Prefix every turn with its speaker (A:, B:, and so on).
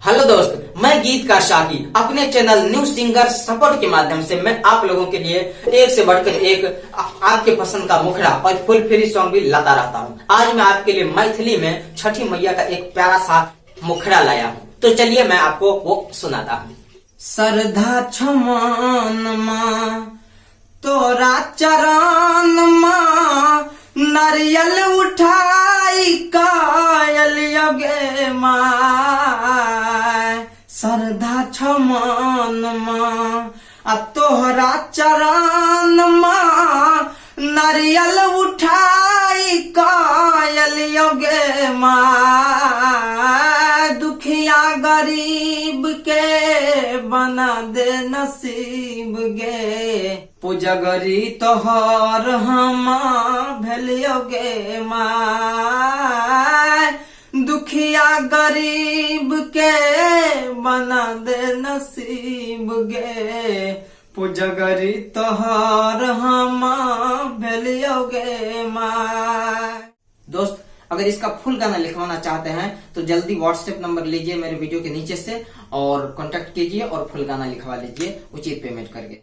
A: Hello दोस्त, मैं गीतकार शाकी अपने चैनल न्यू सिंगर सपोर्ट के माध्यम से मैं आप लोगों के लिए एक से बढ़कर एक आपके पसंद का मुखड़ा और फुलफिली सॉन्ग भी लाता रहता हूँ। आज मैं आपके लिए मैथिली में छठी मैया का एक प्यारा सा मुखड़ा लाया हूँ, तो चलिए मैं आपको वो सुनाता हूँ। श्रद्धा छमान माँ तोरा चरण माँ, नारियल उठाई कायल योगे माँ। श्रद्धा छमान माँ तोहरा चरण माँ, नारियल उठाई कायल योगे माँ। दुखिया गरीब के बना दे नसीब गे, पुजगरी तोहर हम भेलियोगे माँ। दुखिया गरीब के बना दे नसीब गे, पुजगरी तोहर हम भेलियोगे माँ। दोस्त, अगर इसका फुल गाना लिखवाना चाहते हैं तो जल्दी व्हाट्सएप नंबर लीजिए मेरे वीडियो के नीचे से और कांटेक्ट कीजिए और फुल गाना लिखवा लीजिए उचित पेमेंट करके।